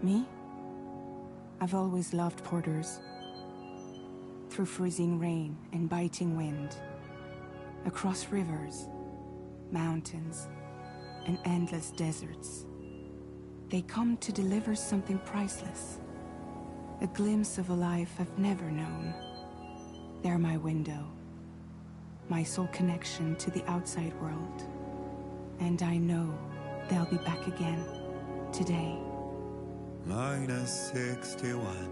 Me? I've always loved porters. Through freezing rain and biting wind, across rivers, mountains, and endless deserts, they come to deliver something priceless. A glimpse of a life I've never known. They're my window, my sole connection to the outside world. And I know they'll be back again, today. -61.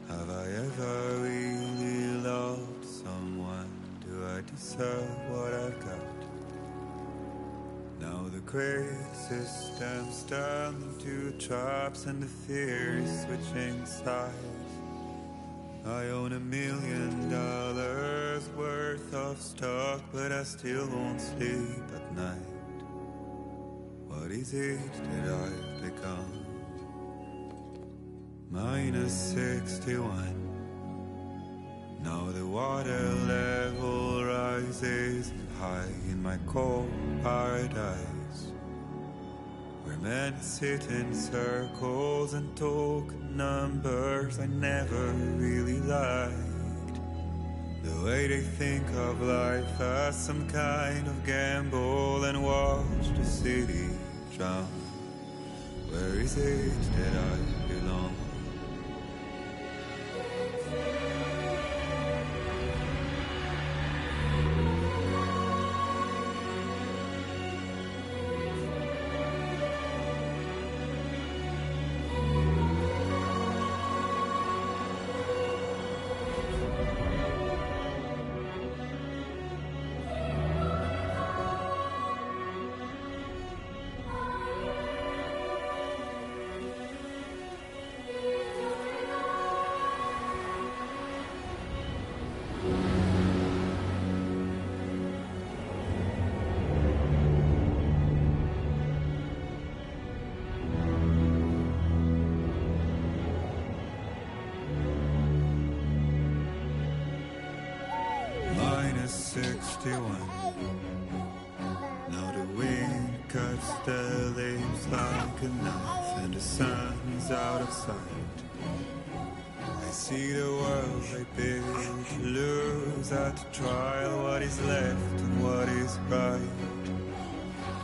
Have I ever really loved someone? Do I deserve what I've got? Now the great system's turned into traps and the fear is switching sides. I own $1 million worth of stock, but I still won't sleep at night. What is it that I've become? -61. Now the water level rises high in my cold paradise, where men sit in circles and talk numbers I never really liked. The way they think of life as some kind of gamble and watch the city drown. Where is it that I belong? -61. Now the wind cuts the leaves like a knife and the sun's out of sight. I see the world I built lose at the trial, what is left and what is right.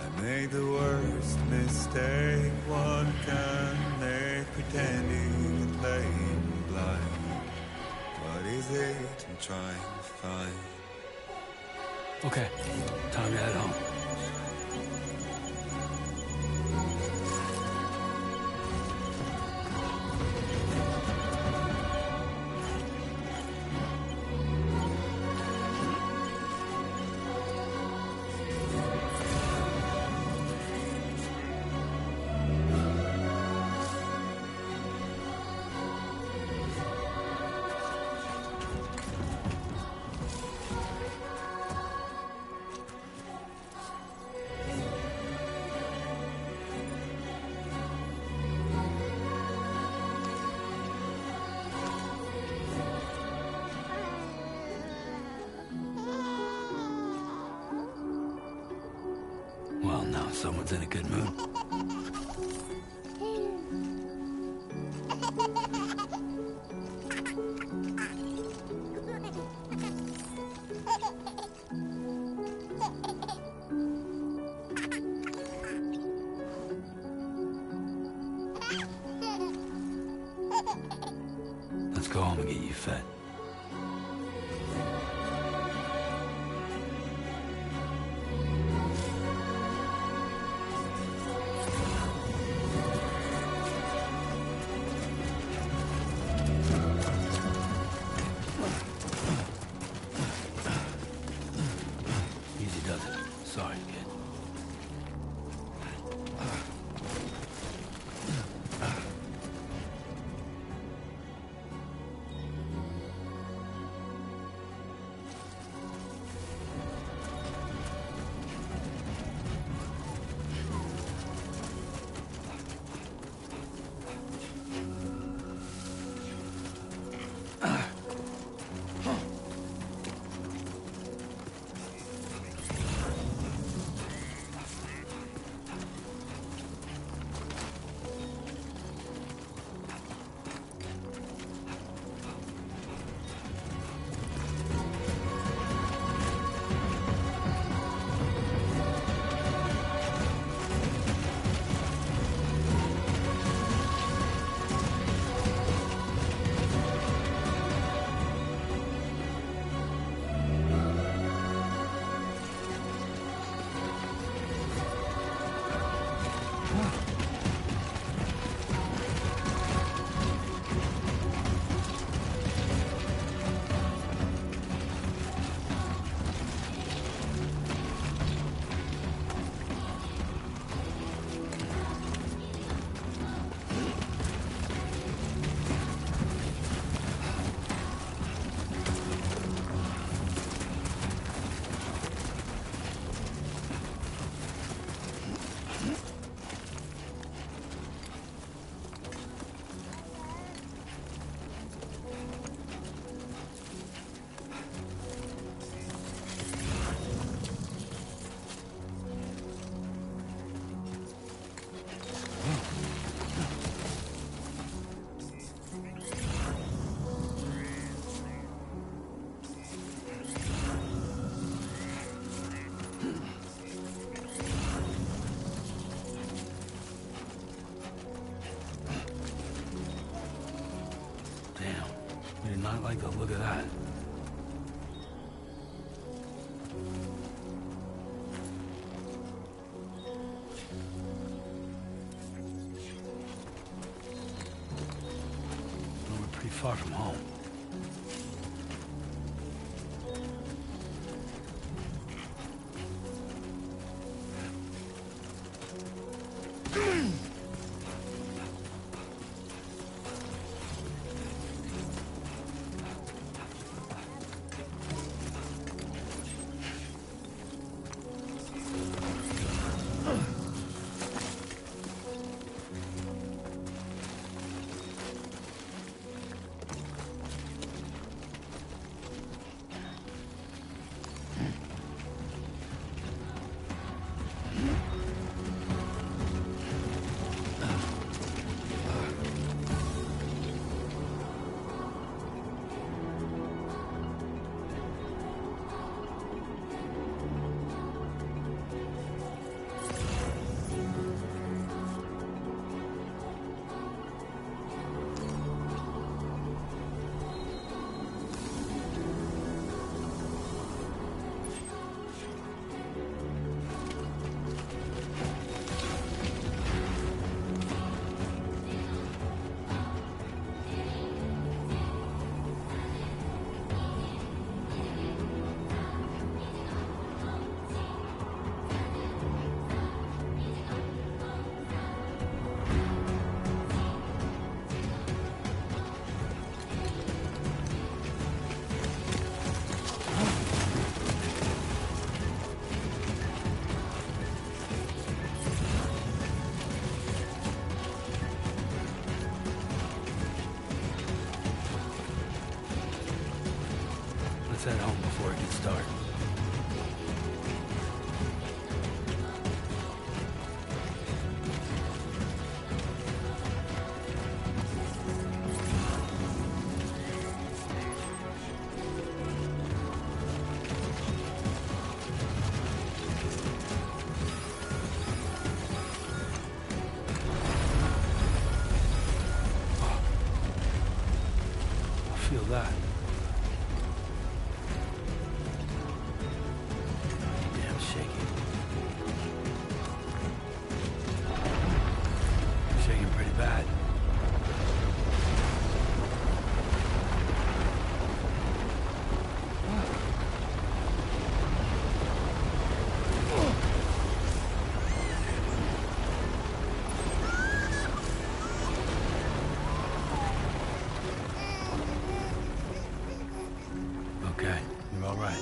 I made the worst mistake one can make, pretending and playing blind. What is it I'm trying to find? Okay, time to head home. Well, now someone's in a good mood. Let's go home and get you fed. Sorry, kid. like the look of that. Well, we're pretty far from home. Let's head home before it gets dark. I feel that. Damn shaky. Shaking pretty bad. Okay, you're all right.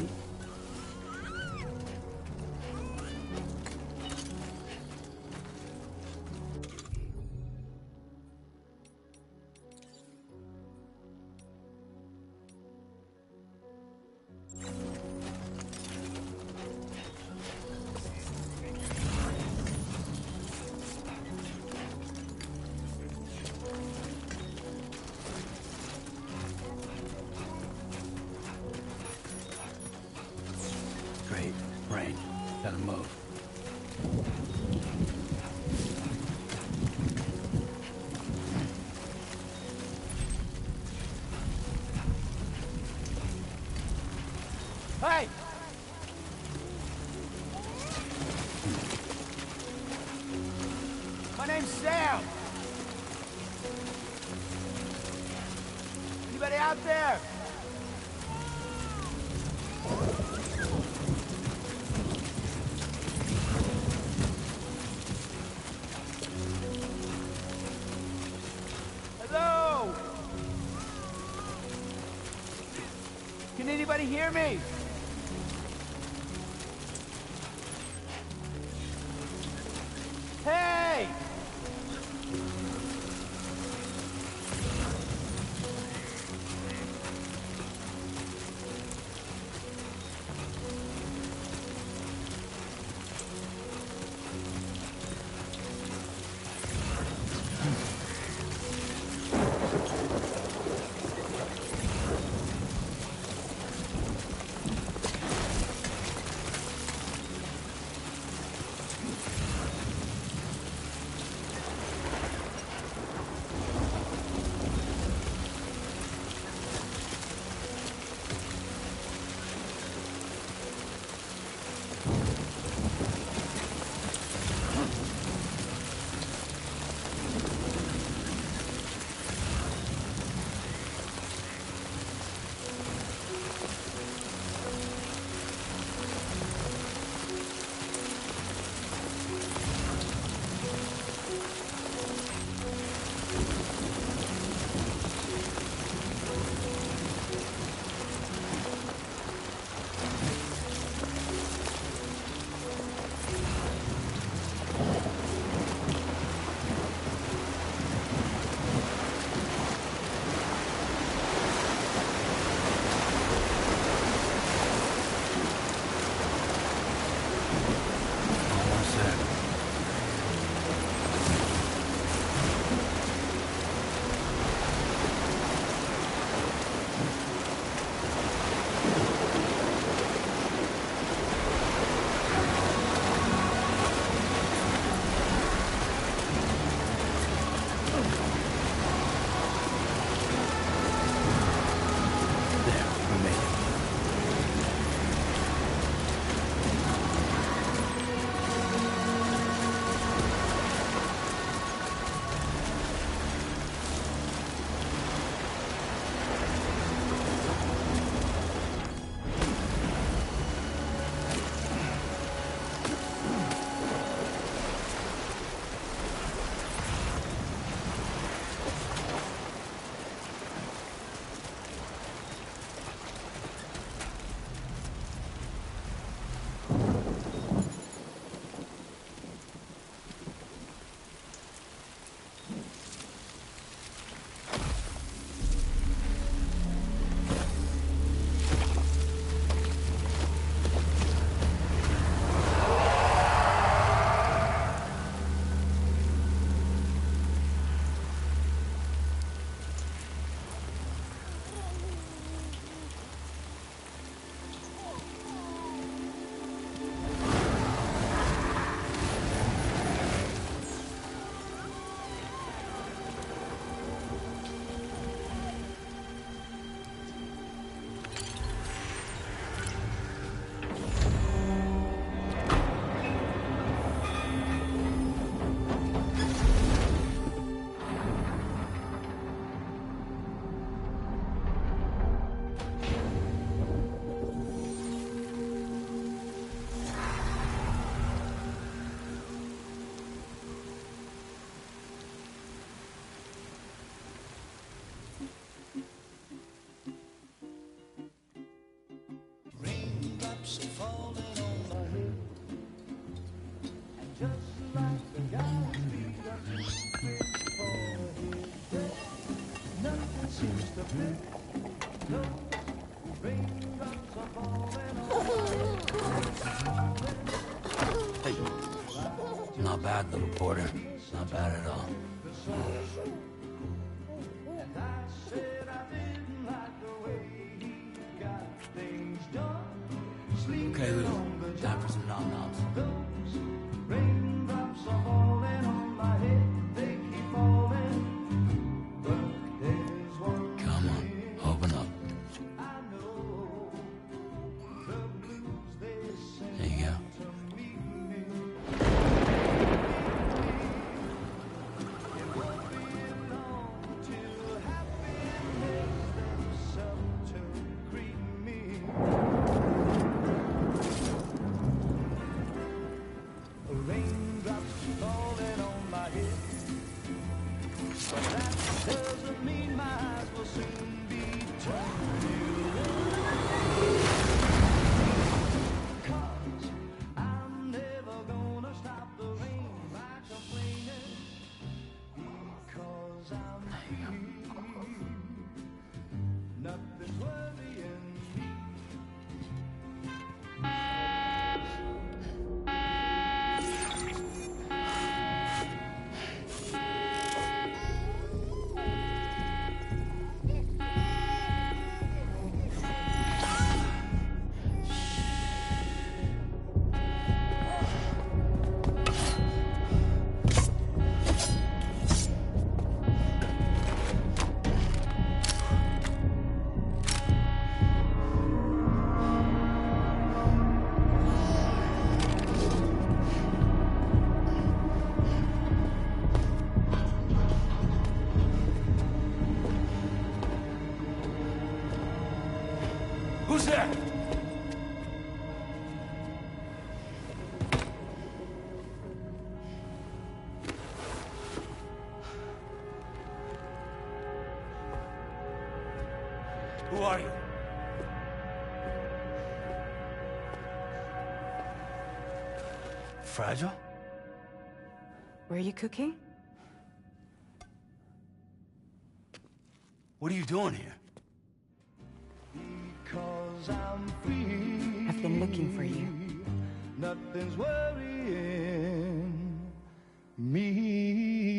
safety. Great. Rain. Gotta move. Hey! My name's Sam! Anybody out there? Hello? Can anybody hear me? Hey! Hey. Not bad, little porter. Not bad at all. Okay, Lou. Time for some nom-noms. Come on, open up. There you go. Who's there? Who are you? Fragile? Were you cooking? What are you doing here? I've been looking for you. Nothing's worrying me.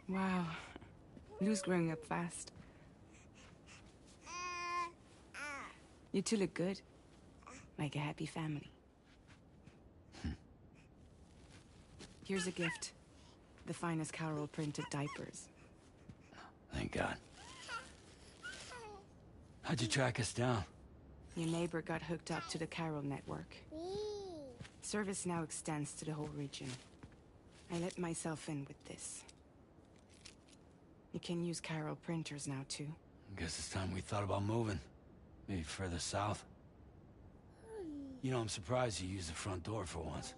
Wow. Lou's growing up fast. You two look good. Like a happy family. Here's a gift. The finest Carol printed diapers. Thank God. How'd you track us down? Your neighbor got hooked up to the Carol network. Service now extends to the whole region. I let myself in with this. You can use Carol printers now, too. Guess it's time we thought about moving. Maybe further south. You know, I'm surprised you used the front door for once.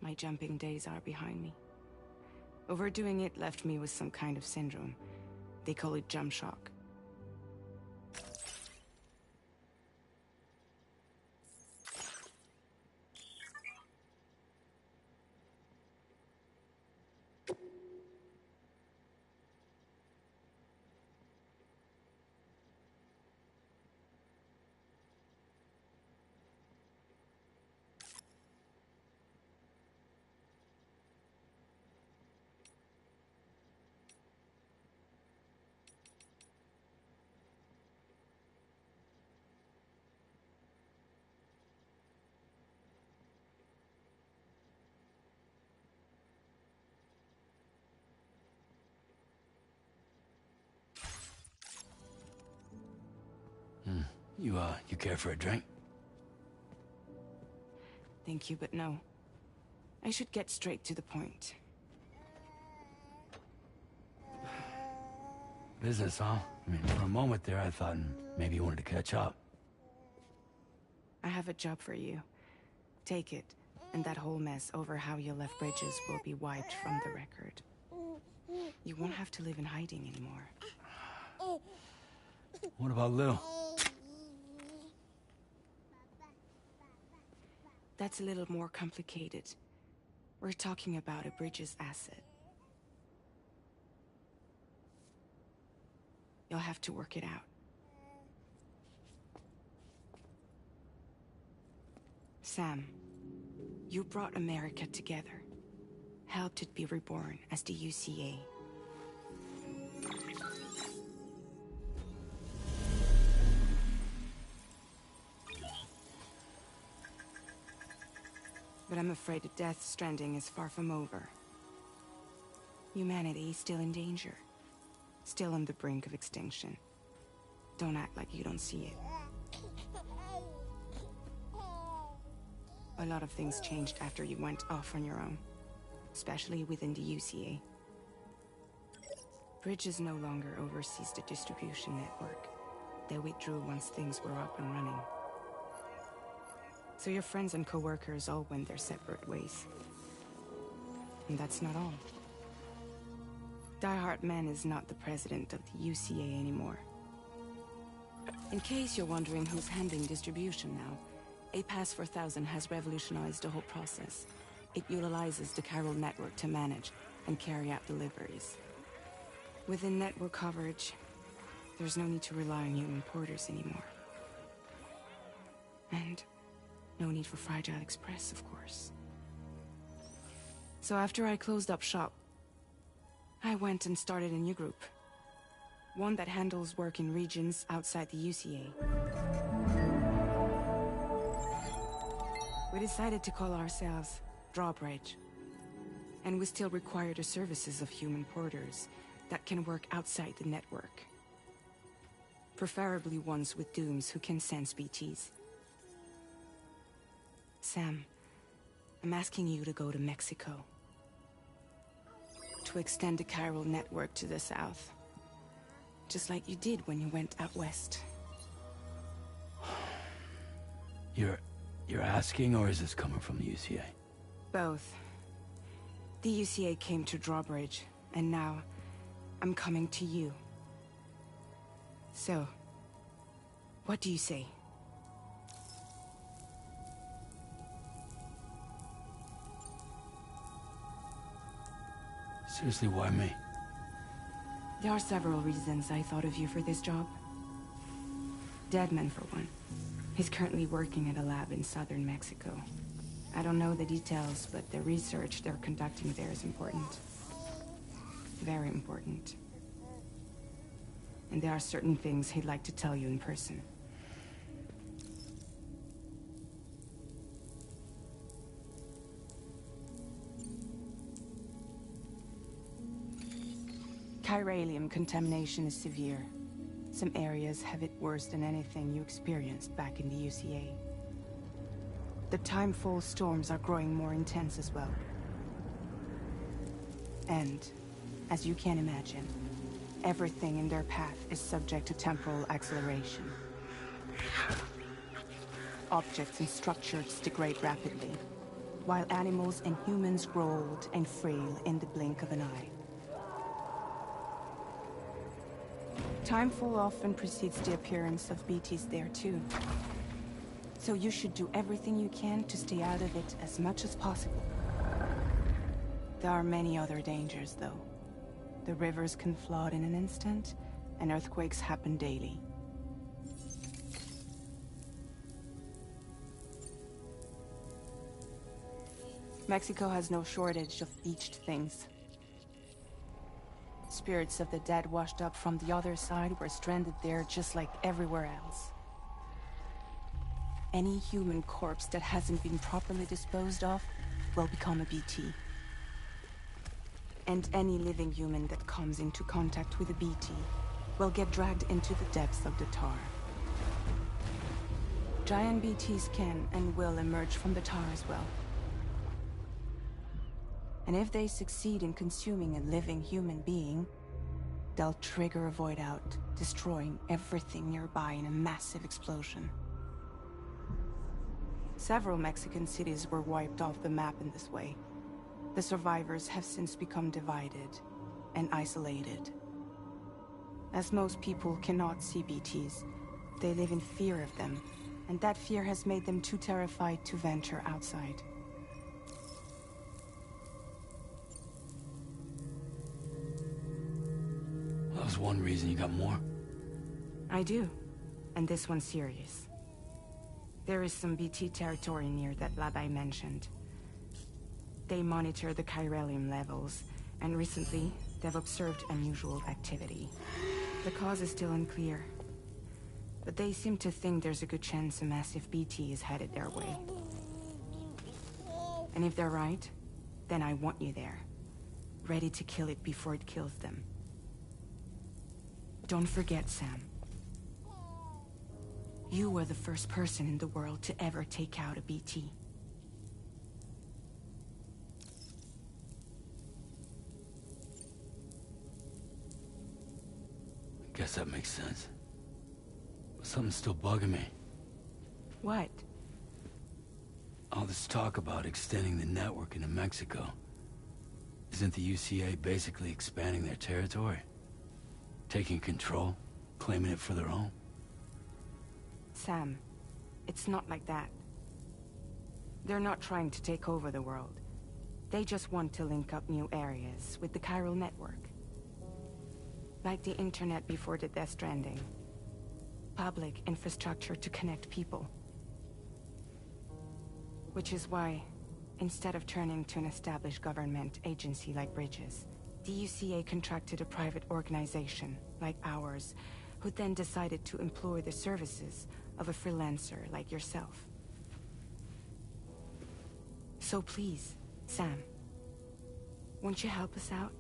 My jumping days are behind me. Overdoing it left me with some kind of syndrome. They call it jump shock. You care for a drink? Thank you, but no. I should get straight to the point. Business, huh? I mean, for a moment there, I thought maybe you wanted to catch up. I have a job for you. Take it, and that whole mess over how you left Bridges will be wiped from the record. You won't have to live in hiding anymore. What about Lil? That's a little more complicated. We're talking about a Bridges asset. You'll have to work it out. Sam, you brought America together. Helped it be reborn as the UCA. But I'm afraid that Death Stranding is far from over. Humanity is still in danger. Still on the brink of extinction. Don't act like you don't see it. A lot of things changed after you went off on your own. Especially within the UCA. Bridges no longer oversees the distribution network. They withdrew once things were up and running. So your friends and co-workers all went their separate ways. And that's not all. Die Hartman is not the president of the UCA anymore. In case you're wondering who's handling distribution now, A Pass 4000 has revolutionized the whole process. It utilizes the chiral network to manage and carry out deliveries. Within network coverage, there's no need to rely on human porters anymore. And no need for Fragile Express, of course. So after I closed up shop, I went and started a new group. One that handles work in regions outside the UCA. We decided to call ourselves Drawbridge. And we still require the services of human porters that can work outside the network. Preferably ones with dooms who can sense BTs. Sam, I'm asking you to go to Mexico. To extend the chiral network to the south. Just like you did when you went out west. You're asking, or is this coming from the UCA? Both. The UCA came to Drawbridge, and now I'm coming to you. So, what do you say? Seriously, why me? There are several reasons I thought of you for this job. Deadman, for one. He's currently working at a lab in southern Mexico. I don't know the details, but the research they're conducting there is important. Very important. And there are certain things he'd like to tell you in person. Chiralium contamination is severe. Some areas have it worse than anything you experienced back in the UCA. The timefall storms are growing more intense as well. And, as you can imagine, everything in their path is subject to temporal acceleration. Objects and structures degrade rapidly, while animals and humans grow old and frail in the blink of an eye. Timefall often precedes the appearance of BTs there too. So you should do everything you can to stay out of it as much as possible. There are many other dangers, though. The rivers can flood in an instant, and earthquakes happen daily. Mexico has no shortage of beached things. Spirits of the dead washed up from the other side were stranded there just like everywhere else. Any human corpse that hasn't been properly disposed of will become a BT. And any living human that comes into contact with a BT will get dragged into the depths of the tar. Giant BTs can and will emerge from the tar as well. And if they succeed in consuming a living human being, they'll trigger a void out, destroying everything nearby in a massive explosion. Several Mexican cities were wiped off the map in this way. The survivors have since become divided and isolated. As most people cannot see BTs, they live in fear of them, and that fear has made them too terrified to venture outside. That was one reason. You got more? I do, and this one's serious. There is some BT territory near that lab I mentioned. They monitor the chiralium levels, and recently, they've observed unusual activity. The cause is still unclear, but they seem to think there's a good chance a massive BT is headed their way. And if they're right, then I want you there, ready to kill it before it kills them. Don't forget, Sam. You were the first person in the world to ever take out a BT. Guess that makes sense. But something's still bugging me. What? All this talk about extending the network into Mexico. Isn't the UCA basically expanding their territory? Taking control? Claiming it for their own? Sam, it's not like that. They're not trying to take over the world. They just want to link up new areas with the chiral network. Like the internet before the Death Stranding. Public infrastructure to connect people. Which is why, instead of turning to an established government agency like Bridges, the UCA contracted a private organization, like ours, who then decided to employ the services of a freelancer like yourself. So please, Sam, won't you help us out?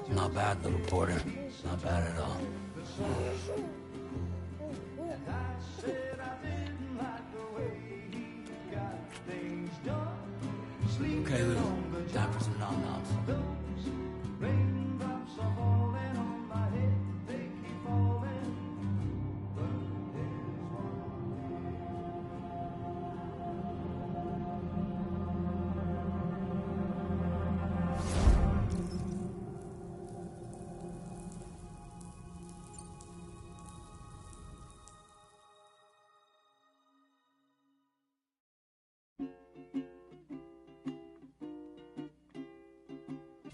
Not bad, little Porter. Not bad at all. Okay, Lou. Time for some nom-noms.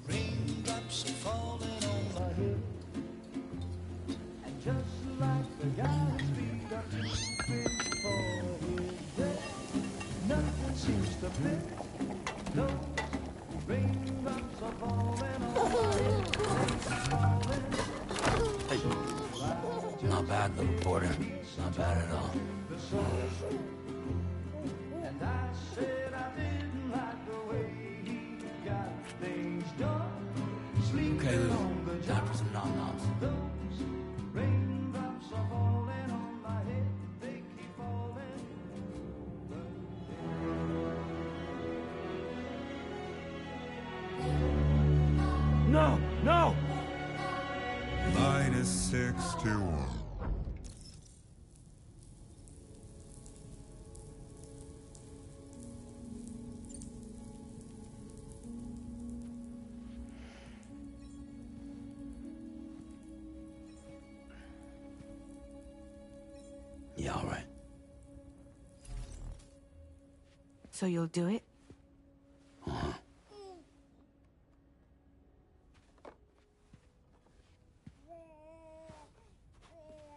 Raindrops are falling on my head, and just like the guy's feet are moving for his dead, nothing seems to fit. No, raindrops are falling on my head. Not bad, little Porter. Not bad at all. And I said I didn't like the way he got things done. Okay, Lou. Time for some nom-noms. Those raindrops are falling on my head. They keep falling. No! No! -61. Yeah, all right. So you'll do it? Uh-huh.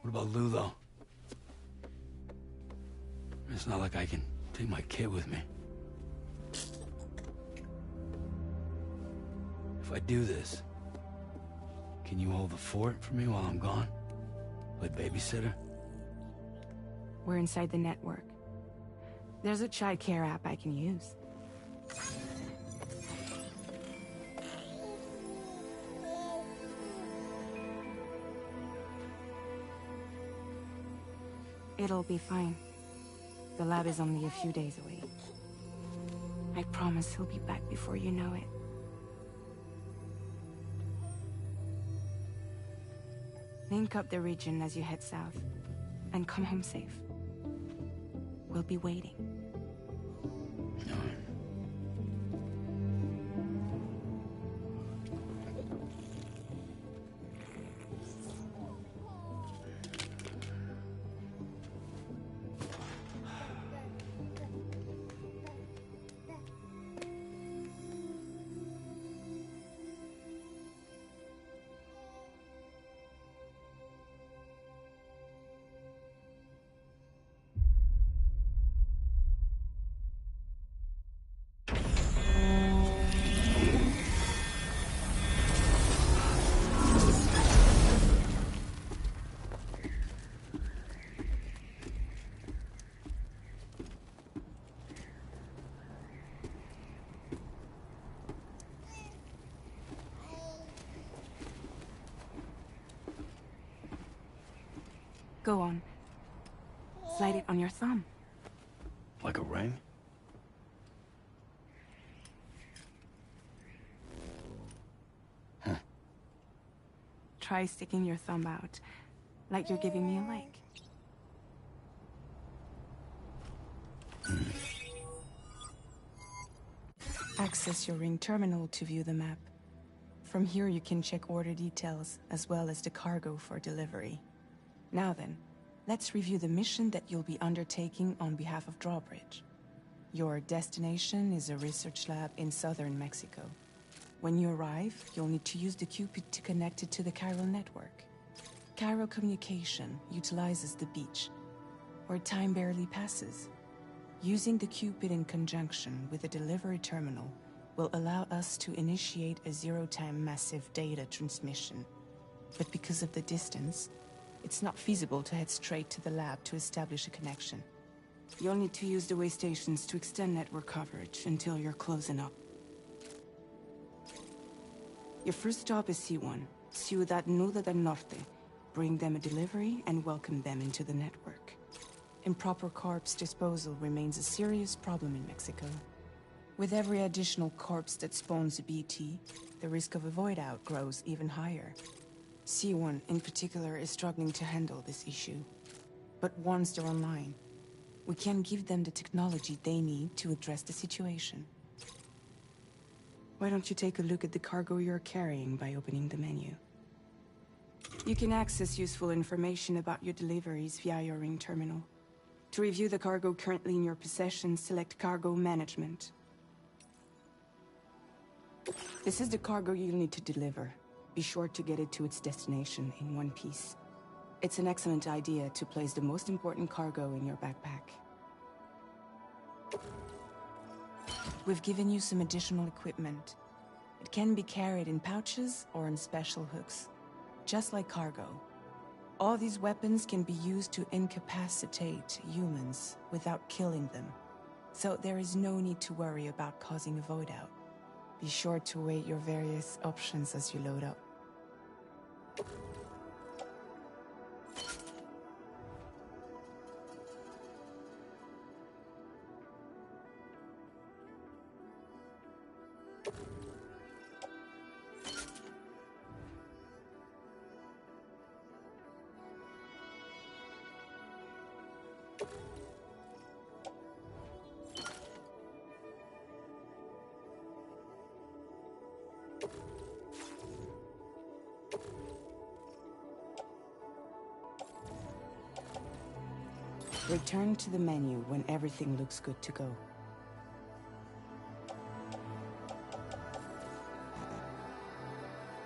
What about Lou, though? It's not like I can take my kid with me. If I do this, can you hold the fort for me while I'm gone? Play babysitter? We're inside the network. There's a child care app I can use. It'll be fine. The lab is only a few days away. I promise he'll be back before you know it. Link up the region as you head south, and come home safe. We'll be waiting. Go on. Slide it on your thumb. Like a ring? Huh. Try sticking your thumb out, like you're giving me a like. Access your ring terminal to view the map. From here you can check order details, as well as the cargo for delivery. Now then, let's review the mission that you'll be undertaking on behalf of Drawbridge. Your destination is a research lab in southern Mexico. When you arrive, you'll need to use the Cupid to connect it to the chiral network. Chiral communication utilizes the beach, where time barely passes. Using the Cupid in conjunction with the delivery terminal will allow us to initiate a zero-time massive data transmission. But because of the distance, it's not feasible to head straight to the lab to establish a connection. You'll need to use the way stations to extend network coverage until you're close enough. Your first stop is C1, Ciudad Nuda del Norte. Bring them a delivery and welcome them into the network. Improper corpse disposal remains a serious problem in Mexico. With every additional corpse that spawns a BT, the risk of a void out grows even higher. C1 in particular is struggling to handle this issue. But once they're online, we can give them the technology they need to address the situation. Why don't you take a look at the cargo you're carrying by opening the menu? You can access useful information about your deliveries via your ring terminal. To review the cargo currently in your possession, select Cargo Management. This is the cargo you'll need to deliver. Be sure to get it to its destination in one piece. It's an excellent idea to place the most important cargo in your backpack. We've given you some additional equipment. It can be carried in pouches or on special hooks, just like cargo. All these weapons can be used to incapacitate humans without killing them. So there is no need to worry about causing a void out. Be sure to weigh your various options as you load up. Return to the menu when everything looks good to go.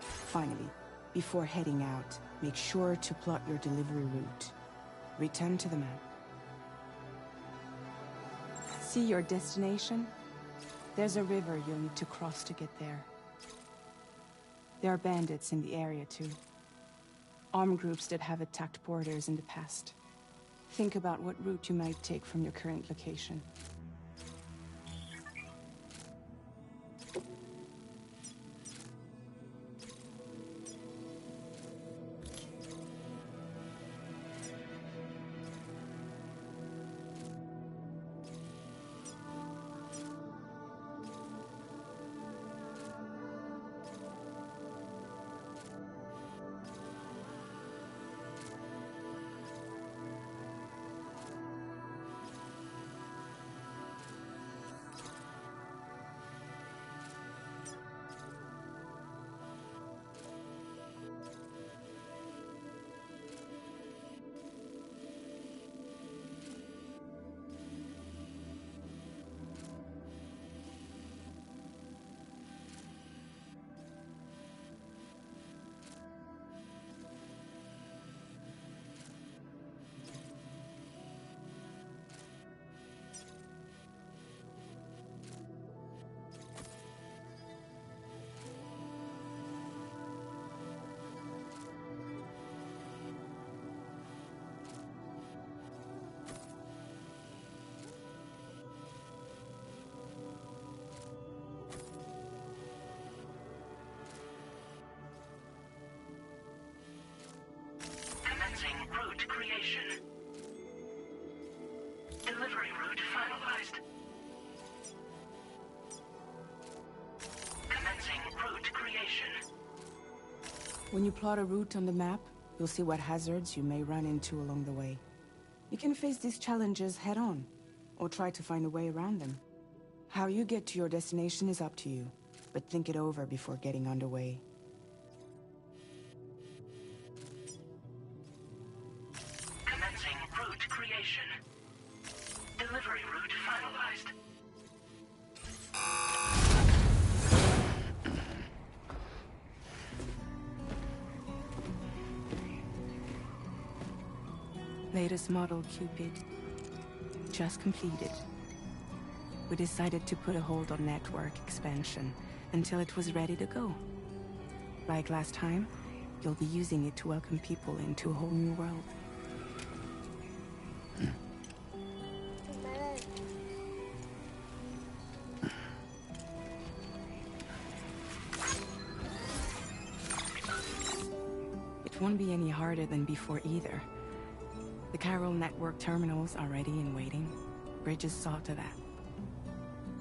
Finally, before heading out, make sure to plot your delivery route. Return to the map. See your destination? There's a river you'll need to cross to get there. There are bandits in the area too. Armed groups that have attacked borders in the past. Think about what route you might take from your current location. When you plot a route on the map, you'll see what hazards you may run into along the way. You can face these challenges head-on, or try to find a way around them. How you get to your destination is up to you, but think it over before getting underway. Commencing route creation. Delivery route finalized. Latest model Cupid. Just completed. We decided to put a hold on network expansion until it was ready to go. Like last time, you'll be using it to welcome people into a whole new world. It won't be any harder than before either. The Chiral network terminals are ready and waiting. Bridges saw to that.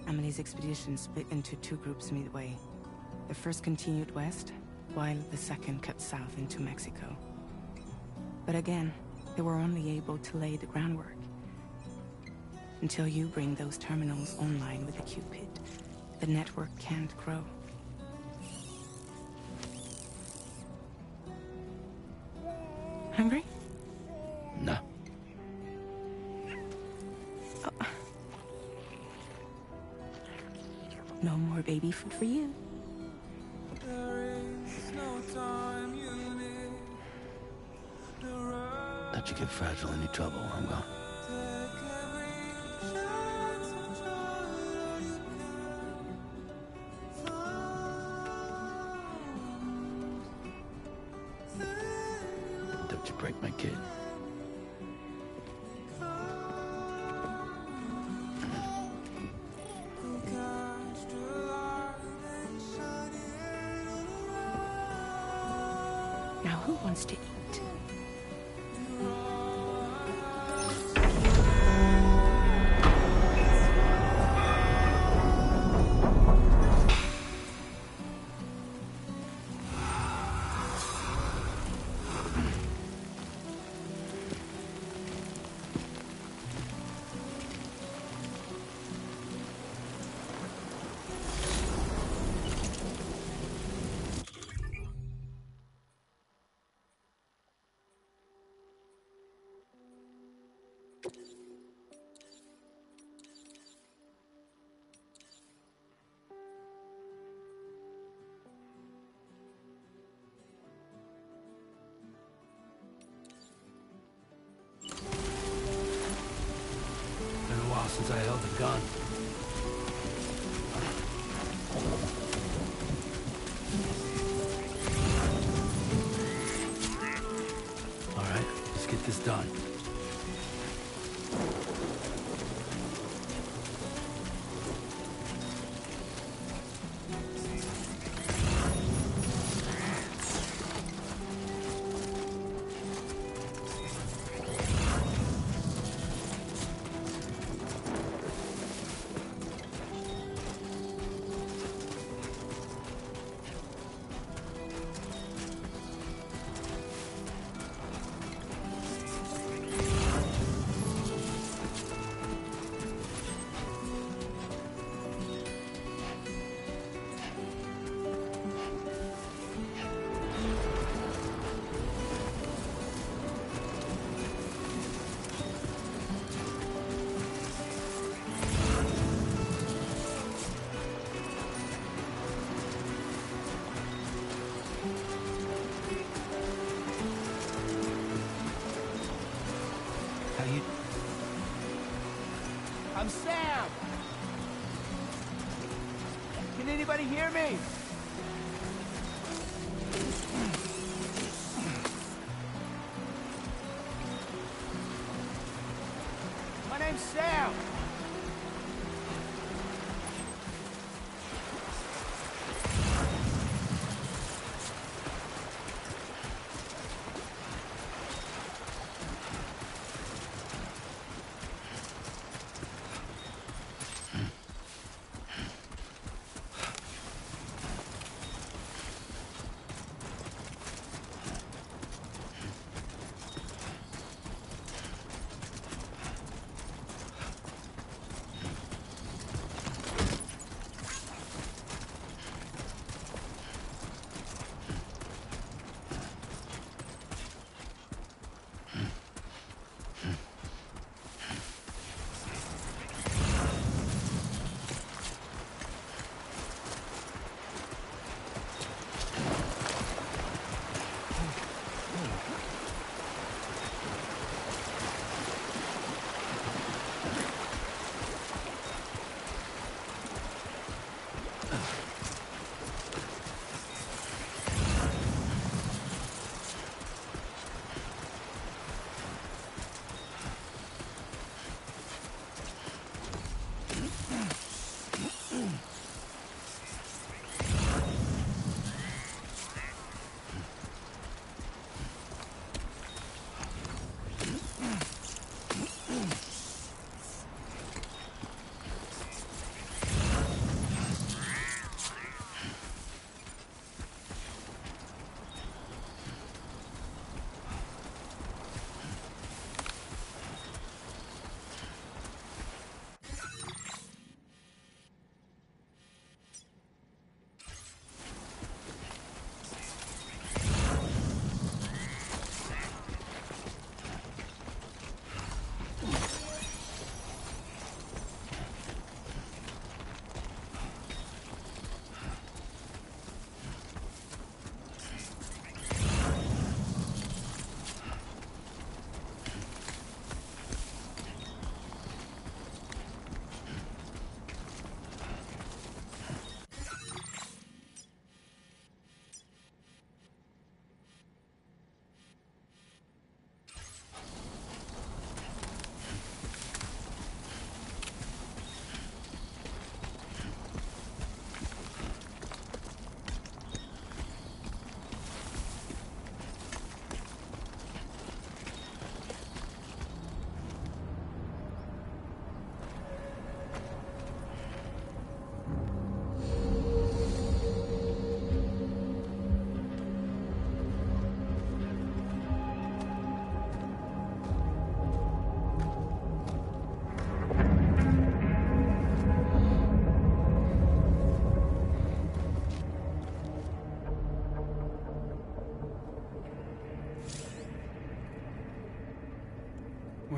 Emily's expedition split into two groups midway. The first continued west, while the second cut south into Mexico. But again, they were only able to lay the groundwork. Until you bring those terminals online with the Cupid, the network can't grow. Hungry? No. Oh. No more baby food for you. Let you get fragile any trouble, I'm gone. Don't you break my kid. Now who wants to eat? Been a while since I held a gun. All right, let's get this done. How you... I'm Sam! Can anybody hear me? My name's Sam!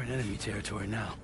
We're in enemy territory now.